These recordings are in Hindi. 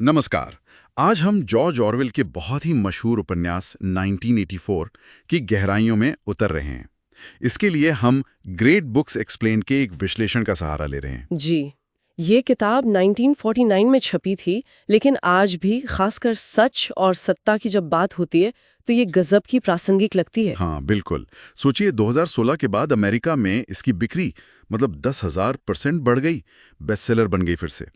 नमस्कार। आज हम जॉर्ज ऑरवेल के बहुत ही मशहूर उपन्यास 1984 की गहराइयों में उतर रहे हैं। इसके लिए हम ग्रेट बुक्स एक्सप्लेन के एक विश्लेषण का सहारा ले रहे हैं। जी, ये किताब 1949 में छपी थी, लेकिन आज भी खासकर सच और सत्ता की जब बात होती है तो ये गजब की प्रासंगिक लगती है। हाँ, बिल्कुल। सोचिए 2016 के बाद अमेरिका में इसकी बिक्री 10,000% बढ़ गई, बेस्टसेलर बन गई फिर से।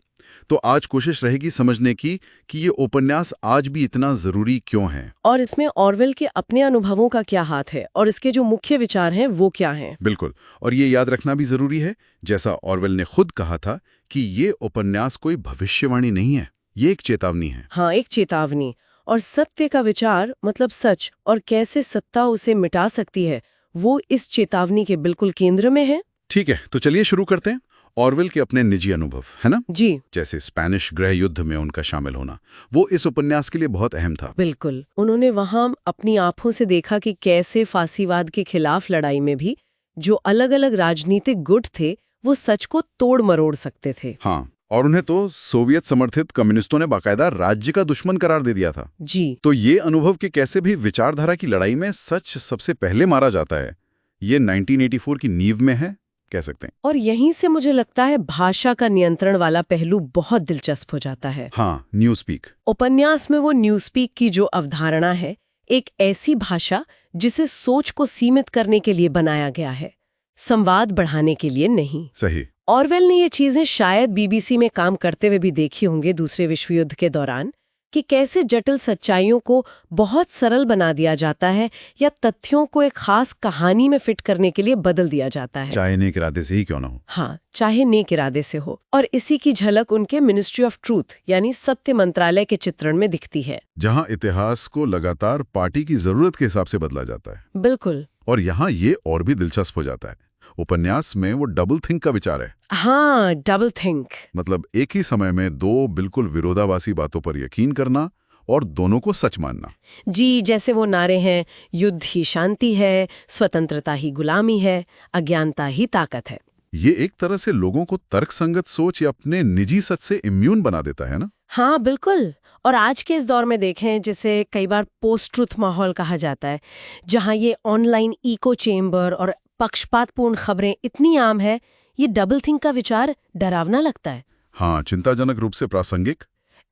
तो आज कोशिश रहेगी समझने की कि ये उपन्यास आज भी इतना जरूरी क्यों है। और इसमें ऑरवेल के अपने अनुभवों का क्या हाथ है और इसके जो मुख्य विचार हैं वो क्या हैं। बिल्कुल। और ये याद रखना भी जरूरी है, जैसा ऑरवेल ने खुद कहा था कि ये उपन्यास कोई भविष्यवाणी नहीं है, ये एक चेतावनी है। हाँ, एक चेतावनी। और सत्य का विचार मतलब सच और कैसे सत्ता उसे मिटा सकती है, वो इस चेतावनी के बिल्कुल केंद्र में है। ठीक है, तो चलिए शुरू करते हैं। ऑरवेल के अपने निजी अनुभव, है ना? जी जैसे स्पेनिश गृह युद्ध में उनका शामिल होना, वो इस उपन्यास के लिए बहुत अहम था। बिल्कुल, उन्होंने वहां अपनी आंखों से देखा कि कैसे फांसीवाद के खिलाफ लड़ाई में भी जो अलग-अलग राजनीतिक गुट थे वो सच को तोड़ मरोड़ सकते थे। हाँ, और उन्हें तो सोवियत समर्थित कम्युनिस्टों ने बाकायदा राज्य का दुश्मन करार दे दिया था। जी, तो ये अनुभव कि कैसे भी विचारधारा की लड़ाई में सच सबसे पहले मारा जाता है, ये 1984 की नींव में है, कह सकते हैं। और यहीं से मुझे लगता है भाषा का नियंत्रण वाला पहलू बहुत दिलचस्प हो जाता है। हाँ, न्यूज स्पीक। उपन्यास में वो न्यूज स्पीक की जो अवधारणा है, एक ऐसी भाषा जिसे सोच को सीमित करने के लिए बनाया गया है, संवाद बढ़ाने के लिए नहीं। सही। ऑरवेल ने ये चीजें शायद बीबीसी में काम करते हुए भी देखी होंगे दूसरे विश्व युद्ध के दौरान, कि कैसे जटिल सच्चाइयों को बहुत सरल बना दिया जाता है या तथ्यों को एक खास कहानी में फिट करने के लिए बदल दिया जाता है। चाहे नेक इरादे से ही क्यों ना हो। हाँ, चाहे नेक इरादे से हो। और इसी की झलक उनके मिनिस्ट्री ऑफ ट्रूथ यानी सत्य मंत्रालय के चित्रण में दिखती है, जहां इतिहास को लगातार पार्टी की जरूरत के हिसाब से बदला जाता है। बिल्कुल। और यहाँ ये और भी दिलचस्प हो जाता है, उपन्यास में वो डबल थिंक का विचार है। हाँ, डबल थिंक। मतलब एक ही समय में दो बिल्कुल विरोधाभासी बातों पर यकीन करना और दोनों को सच मानना। जी, जैसे वो नारे हैं, युद्ध ही शांति है, स्वतंत्रता ही गुलामी है, अज्ञानता ही ताकत है। ये एक तरह से लोगों को तर्कसंगत सोच या अपने निजी सच से इम्यून बना देता है ना। हाँ, बिल्कुल। और आज के इस दौर में देखें, जिसे कई बार पोस्ट ट्रुथ माहौल कहा जाता है, जहाँ ये ऑनलाइन इको चेम्बर और पक्षपातपूर्ण खबरें इतनी आम है, ये डबल थिंक का विचार डरावना लगता है। हाँ, चिंताजनक रूप से प्रासंगिक।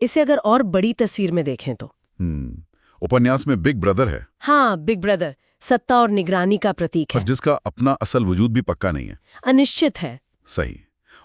इसे अगर और बड़ी तस्वीर में देखें तो उपन्यास में बिग ब्रदर है। हाँ, बिग ब्रदर सत्ता और निगरानी का प्रतीक और है, जिसका अपना असल वजूद भी पक्का नहीं है। अनिश्चित है। सही।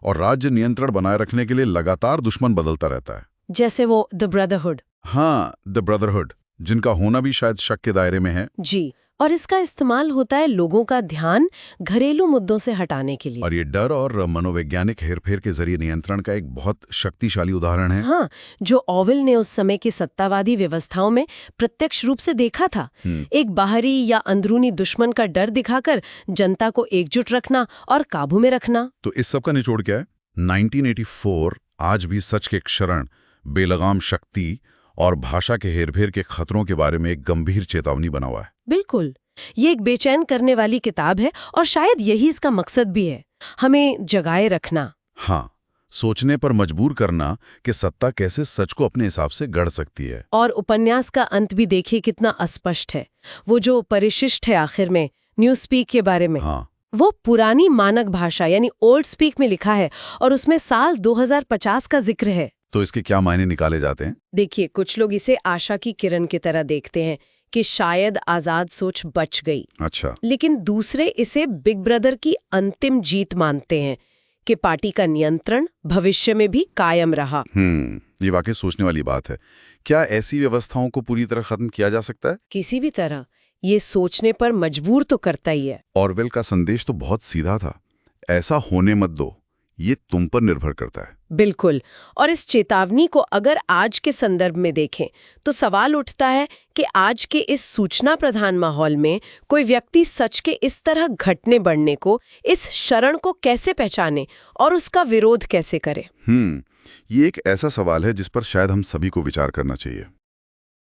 और राज्य नियंत्रण बनाए रखने के लिए लगातार दुश्मन बदलता रहता है। जैसे वो द ब्रदरहुड। हाँ, द ब्रदरहुड, जिनका होना भी शायद शक के दायरे में है। जी, और इसका इस्तेमाल होता है लोगों का ध्यान घरेलू मुद्दों से हटाने के लिए। और ये डर और मनोवैज्ञानिक हेरफेर के जरिए नियंत्रण का एक बहुत शक्तिशाली उदाहरण है। हाँ, जो ऑवेल ने उस समय की सत्तावादी व्यवस्थाओं में प्रत्यक्ष रूप से देखा था। एक बाहरी या अंदरूनी दुश्मन का डर दिखाकर जनता को एकजुट रखना और काबू में रखना। तो इस सब का निचोड़ क्या है? 1984 आज भी सच के क्षरण, बेलगाम शक्ति और भाषा के हेरफेर के खतरों के बारे में एक गंभीर चेतावनी बना हुआ है। बिल्कुल, ये एक बेचैन करने वाली किताब है और शायद यही इसका मकसद भी है, हमें जगाए रखना। हाँ, सोचने पर मजबूर करना कि सत्ता कैसे सच को अपने हिसाब से गढ़ सकती है। और उपन्यास का अंत भी देखिए कितना अस्पष्ट है। वो जो परिशिष्ट है आखिर में न्यूज स्पीक के बारे में, हाँ, वो पुरानी मानक भाषा यानी ओल्ड स्पीक में लिखा है और उसमें साल 2050 का जिक्र है। तो इसके क्या मायने निकाले जाते हैं? देखिए, कुछ लोग इसे आशा की किरण की तरह देखते हैं कि शायद आजाद सोच बच गई। अच्छा। लेकिन दूसरे इसे बिग ब्रदर की अंतिम जीत मानते हैं कि पार्टी का नियंत्रण भविष्य में भी कायम रहा। ये वाकई सोचने वाली बात है। क्या ऐसी व्यवस्थाओं को पूरी तरह खत्म किया जा सकता है? किसी भी तरह ये सोचने पर मजबूर तो करता ही है। ऑरवेल का संदेश तो बहुत सीधा था, ऐसा होने मत दो, ये तुम पर निर्भर करता है। बिल्कुल। और इस चेतावनी को अगर आज के संदर्भ में देखें तो सवाल उठता है कि आज के इस सूचना प्रधान माहौल में कोई व्यक्ति सच के इस तरह घटने बढ़ने को, इस शरण को कैसे पहचाने और उसका विरोध कैसे करे। ये एक ऐसा सवाल है जिस पर शायद हम सभी को विचार करना चाहिए।